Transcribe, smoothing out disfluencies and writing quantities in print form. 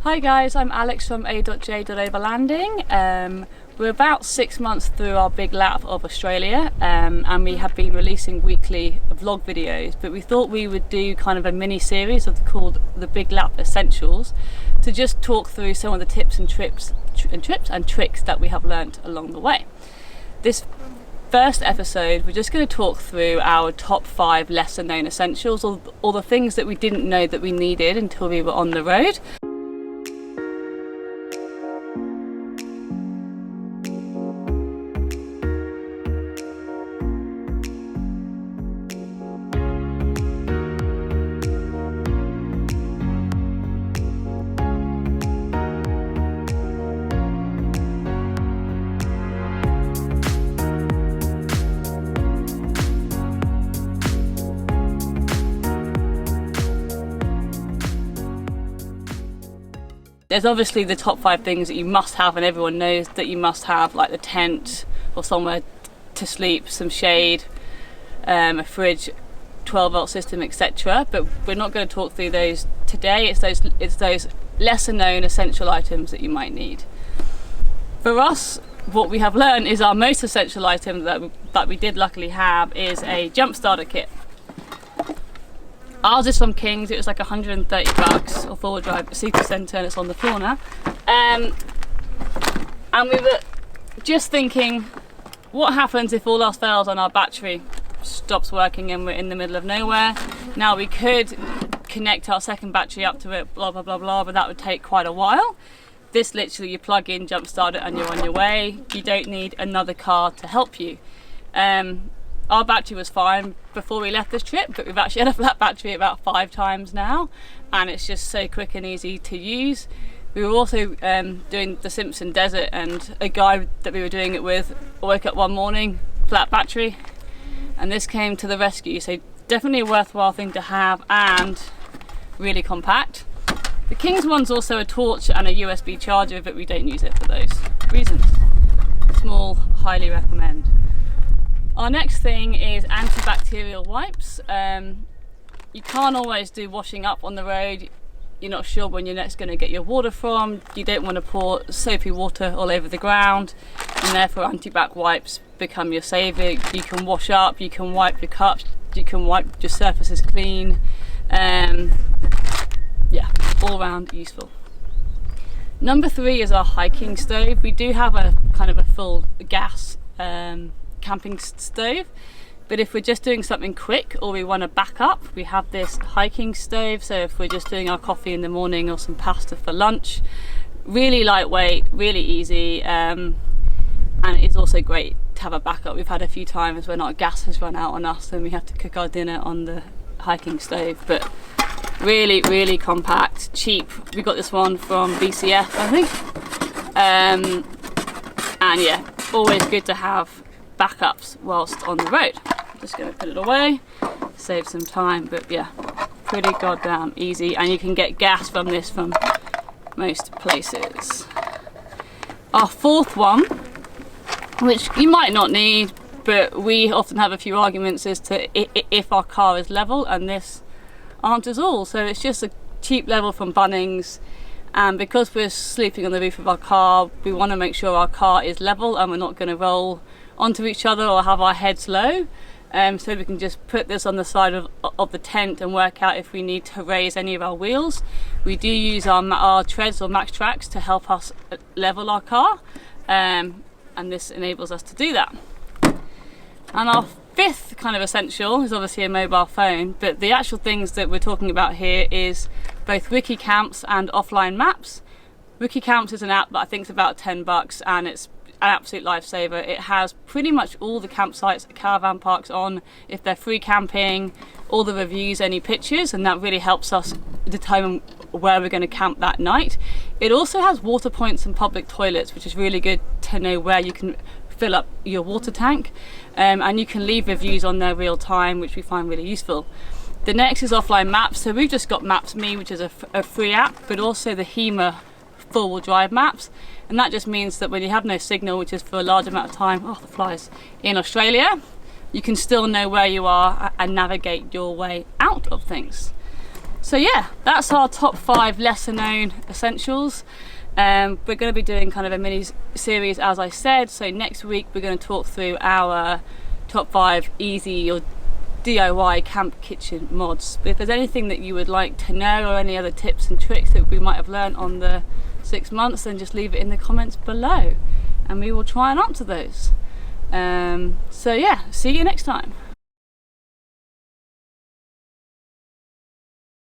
Hi guys, I'm Alex from a.j.overlanding. We're about 6 months through our big lap of Australia, and we have been releasing weekly vlog videos, but we thought we would do kind of a mini series called the Big Lap Essentials to just talk through some of the tips and tricks that we have learnt along the way. This first episode, we're just going to talk through our top 5 lesser known essentials, or the things that we didn't know that we needed until we were on the road. There's obviously the top 5 things that you must have and everyone knows that you must have, like the tent or somewhere to sleep, some shade, a fridge, 12-volt system, etc. But we're not going to talk through those today. It's those lesser known essential items that you might need. For us, what we have learned is our most essential item that we did luckily have is a jump starter kit. Ours is from King's. It was like 130 bucks, or four-wheel drive city centre, and it's on the floor now. And we were just thinking, what happens if all else fails and our battery stops working and we're in the middle of nowhere? Now, we could connect our second battery up to it, blah blah blah blah, but that would take quite a while. This literally, you plug in, jump start it, and you're on your way. You don't need another car to help you. Our battery was fine before we left this trip, but we've actually had a flat battery about 5 times now, and it's just so quick and easy to use. We were also doing the Simpson Desert, and a guy that we were doing it with woke up one morning, flat battery, and this came to the rescue. So definitely a worthwhile thing to have, and really compact. The King's one's also a torch and a USB charger, but we don't use it for those reasons. Small, highly recommend. Our next thing is antibacterial wipes. You can't always do washing up on the road. You're not sure when you're next going to get your water from. You don't want to pour soapy water all over the ground, and therefore antibac wipes become your saviour. You can wash up, you can wipe your cups, you can wipe your surfaces clean. Yeah, all round useful. Number 3 is our hiking stove. We do have a kind of a full gas camping stove, but if we're just doing something quick or we want to back up, we have this hiking stove. So if we're just doing our coffee in the morning or some pasta for lunch, really lightweight, really easy, and it's also great to have a backup. We've had a few times when our gas has run out on us and we have to cook our dinner on the hiking stove, but really compact, cheap. We got this one from BCF, I think, and yeah, always good to have backups whilst on the road. I'm just going to put it away, save some time, but yeah, pretty goddamn easy, and you can get gas from this from most places. Our 4th one, which you might not need, but we often have a few arguments as to if our car is level, and this answers all. So it's just a cheap level from Bunnings, and because we're sleeping on the roof of our car, we want to make sure our car is level and we're not going to roll onto each other or have our heads low. So we can just put this on the side of the tent and work out if we need to raise any of our wheels. We do use our treads or max tracks to help us level our car, and this enables us to do that. And our 5th kind of essential is obviously a mobile phone, but the actual things that we're talking about here is both Wikicamps and offline maps. Wikicamps is an app that I think is about 10 bucks, and it's an absolute lifesaver. It has pretty much all the campsites, caravan parks on, if they're free camping, all the reviews, any pictures, and that really helps us determine where we're going to camp that night. It also has water points and public toilets, which is really good to know where you can fill up your water tank, and you can leave reviews on there real time, which we find really useful. The next is offline maps. So we've just got Maps.me, which is a free app, but also the HEMA 4-wheel drive maps, and that just means that when you have no signal, which is for a large amount of time, the flies, in Australia, you can still know where you are and navigate your way out of things. So yeah, that's our top 5 lesser known essentials. We're going to be doing kind of a mini series, as I said. So next week we're going to talk through our top 5 easy or DIY camp kitchen mods. But if there's anything that you would like to know, or any other tips and tricks that we might have learned on the 6 months, then just leave it in the comments below and we will try and answer those. So yeah, see you next time.